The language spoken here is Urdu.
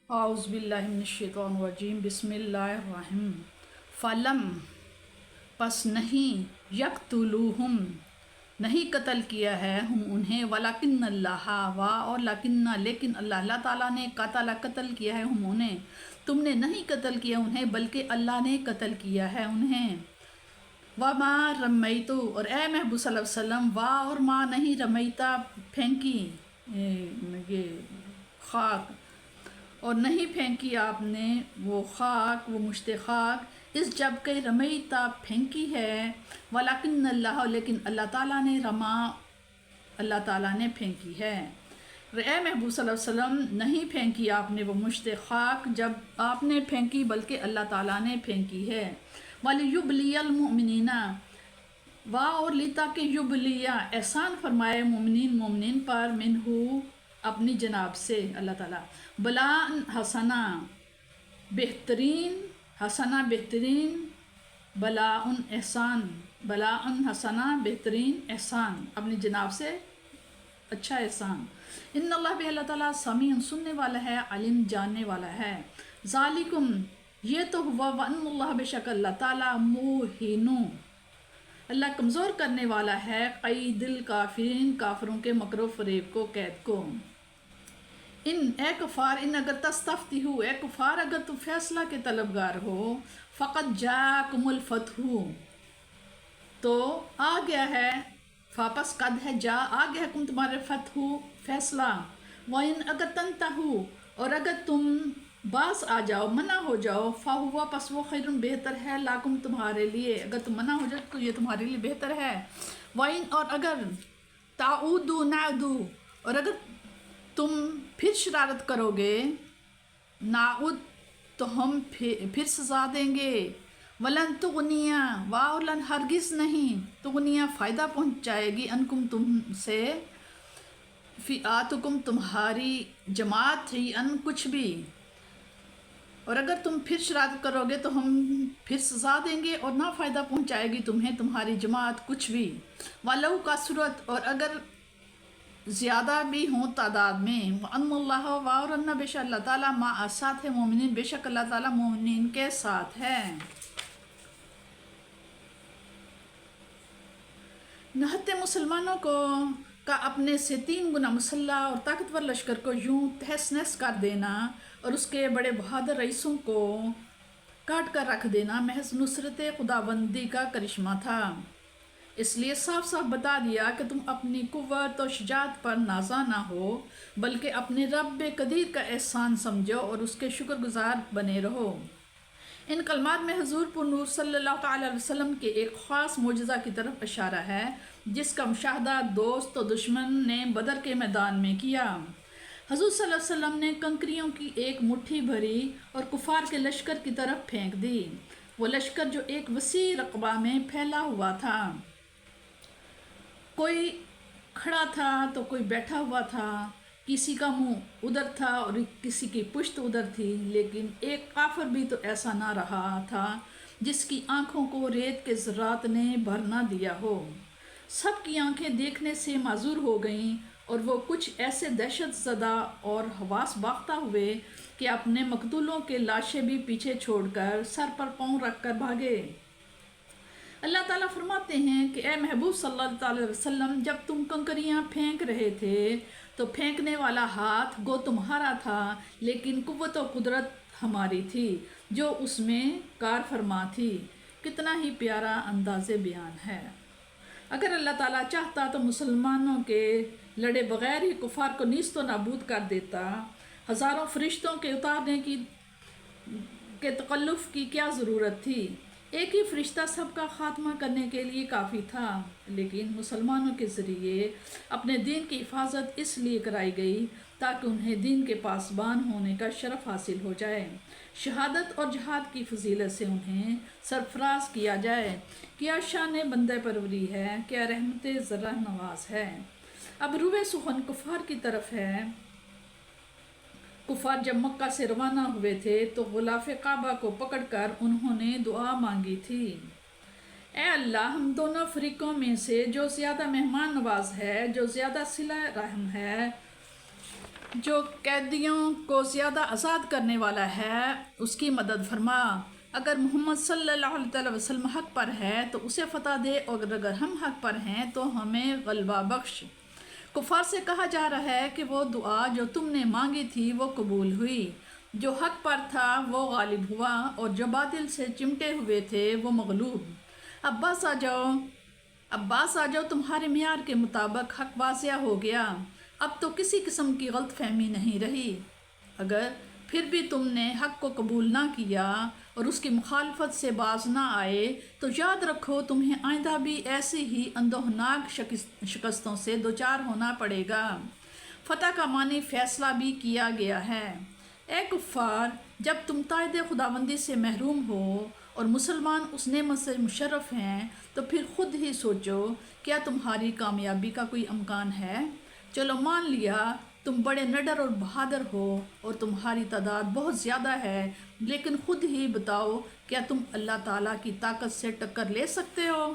اعوذ باللہ من الشیطان الرجیم بسم اللہ الرحیم فلم پس نہیں یقتلوہم نہیں قتل کیا ہے ہم انہیں ولیکن اللہ اور لیکن اللہ تعالیٰ نے قتل کیا ہے ہم انہیں تم نے نہیں قتل کیا انہیں بلکہ اللہ نے قتل کیا ہے انہیں وما رمیتو اور اے محبوب صلی اللہ علیہ وسلم اور ما نہیں رمیتا پھینکی یہ خاک اور نہیں پھینکی آپ نے وہ خاک وہ مشت خاک اس جب کہ رمیتا پھینکی ہے ولیکن اللہ لیکن اللہ تعالیٰ نے اللہ تعالیٰ نے پھینکی ہے۔ اے محبوب صلی اللہ علیہ وسلم نہیں پھینکی آپ نے وہ مشت خاک جب آپ نے پھینکی بلکہ اللہ تعالیٰ نے پھینکی ہے۔ وَلِيُبْلِيَ الْمُؤْمِنِينَ اور لی تاکہ یبلیہ احسان فرمائے مومنین پر منہو اپنی جناب سے اللہ تعالیٰ بلاء حسنا بہترین بلاء حسنا بہترین احسان اپنی جناب سے اچھا احسان۔ ان اللہ بھی اللہ تعالیٰ سمیع سننے والا ہے علیم جاننے والا ہے۔ ذالکم یہ تو ہوا وان اللہ بے شک اللہ تعالیٰ موہینو اللہ کمزور کرنے والا ہے قید الکافرین کافروں کے مکر و فریب کو قید کو۔ اے کفار اگر تستفتحو اے کفار اگر تو فیصلہ کے طلبگار ہو فقط جاکم الفتح تو آ گیا ہے واپس قد ہے جا آ گیا ہے کم تمہارے فتح فیصلہ۔ وَإِنْ اگر تنتہو اور اگر تم باز آ جاؤ منع ہو جاؤ فَهُوَ پس وہ خیر بہتر ہے لاکم تمہارے لیے اگر تم منع ہو جاؤ تو یہ تمہارے لیے بہتر ہے۔ وَإِنْ اور اگر تعودو نعدو اور اگر تم پھر شرارت کرو گے نعود تو ہم پھر سزا دیں گے۔ ولن تغنیا اور لن ہرگز نہیں تغنیا فائدہ پہنچائے گی انکم تم سے فئاتکم تمہاری جماعت ہی ان کچھ بھی اور اگر تم پھر شرارت کرو گے تو ہم پھر سزا دیں گے اور نہ فائدہ پہنچائے گی تمہیں تمہاری جماعت کچھ بھی۔ وَلَوْ کثرت اور اگر زیادہ بھی ہوں تعداد میں وَأَنَّ اللَّهَ اور اللہ بے شک اللہ تعالیٰ مع ساتھ ہے مومنین بے شک اللہ تعالیٰ مومنین کے ساتھ ہے۔ نہتے مسلمانوں کا اپنے سے 3 گنا مسلح اور طاقتور لشکر کو یوں تہس نہس کر دینا اور اس کے بڑے بہادر رئیسوں کو کاٹ کر رکھ دینا محض نصرت خداوندی کا کرشمہ تھا۔ اس لیے صاف صاف بتا دیا کہ تم اپنی قوت و شجاعت پر نازا نہ ہو بلکہ اپنے رب قدیر کا احسان سمجھو اور اس کے شکر گزار بنے رہو۔ ان کلمات میں حضور پر نور صلی اللہ تعالیٰ علیہ وسلم کے ایک خاص معجزہ کی طرف اشارہ ہے جس کا مشاہدہ دوست و دشمن نے بدر کے میدان میں کیا۔ حضور صلی اللہ علیہ وسلم نے کنکریوں کی ایک مٹھی بھری اور کفار کے لشکر کی طرف پھینک دی۔ وہ لشکر جو ایک وسیع رقبہ میں پھیلا ہوا تھا، کوئی کھڑا تھا تو کوئی بیٹھا ہوا تھا، کسی کا منہ ادھر تھا اور کسی کی پشت ادھر تھی، لیکن ایک کافر بھی تو ایسا نہ رہا تھا جس کی آنکھوں کو ریت کے ذرات نے بھر نہ دیا ہو۔ سب کی آنکھیں دیکھنے سے معذور ہو گئیں اور وہ کچھ ایسے دہشت زدہ اور حواس باختہ ہوئے کہ اپنے مقتولوں کے لاشیں بھی پیچھے چھوڑ کر سر پر پاؤں رکھ کر بھاگے۔ اللہ تعالیٰ فرماتے ہیں کہ اے محبوب صلی اللہ علیہ وسلم جب تم کنکریاں پھینک رہے تھے تو پھینکنے والا ہاتھ گو تمہارا تھا لیکن قوت و قدرت ہماری تھی جو اس میں کار فرما تھی۔ کتنا ہی پیارا انداز بیان ہے۔ اگر اللہ تعالیٰ چاہتا تو مسلمانوں کے لڑے بغیر ہی کفار کو نیست و نابود کر دیتا۔ ہزاروں فرشتوں کے اتارنے کے تکلف کی کیا ضرورت تھی؟ ایک ہی فرشتہ سب کا خاتمہ کرنے کے لیے کافی تھا، لیکن مسلمانوں کے ذریعے اپنے دین کی حفاظت اس لیے کرائی گئی تاکہ انہیں دین کے پاسبان ہونے کا شرف حاصل ہو جائے، شہادت اور جہاد کی فضیلت سے انہیں سرفراز کیا جائے۔ کیا شان بندہ پروری ہے، کیا رحمت ذرہ نواز ہے۔ اب روئے سخن کفار کی طرف ہے۔ کفار جب مکہ سے روانہ ہوئے تھے تو غلاف کعبہ کو پکڑ کر انہوں نے دعا مانگی تھی، اے اللہ ہم دونوں فریقوں میں سے جو زیادہ مہمان نواز ہے، جو زیادہ صلہ رحم ہے، جو قیدیوں کو زیادہ آزاد کرنے والا ہے اس کی مدد فرما۔ اگر محمد صلی اللہ علیہ وسلم حق پر ہے تو اسے فتح دے، اور اگر ہم حق پر ہیں تو ہمیں غلبہ بخش۔ کفار سے کہا جا رہا ہے کہ وہ دعا جو تم نے مانگی تھی وہ قبول ہوئی۔ جو حق پر تھا وہ غالب ہوا، اور جو باطل سے چمٹے ہوئے تھے وہ مغلوب۔ عباس آ جاؤ، تمہارے معیار کے مطابق حق واضح ہو گیا، اب تو کسی قسم کی غلط فہمی نہیں رہی۔ اگر پھر بھی تم نے حق کو قبول نہ کیا اور اس کی مخالفت سے باز نہ آئے تو یاد رکھو تمہیں آئندہ بھی ایسی ہی اندوہناک شکستوں سے دوچار ہونا پڑے گا۔ فتح کا معنی فیصلہ بھی کیا گیا ہے۔ اے کفار، جب تم تائید خداوندی سے محروم ہو اور مسلمان اس نعمت سے مشرف ہیں تو پھر خود ہی سوچو، کیا تمہاری کامیابی کا کوئی امکان ہے؟ چلو مان لیا تم بڑے نڈر اور بہادر ہو اور تمہاری تعداد بہت زیادہ ہے، لیکن خود ہی بتاؤ، کیا تم اللہ تعالیٰ کی طاقت سے ٹکر لے سکتے ہو؟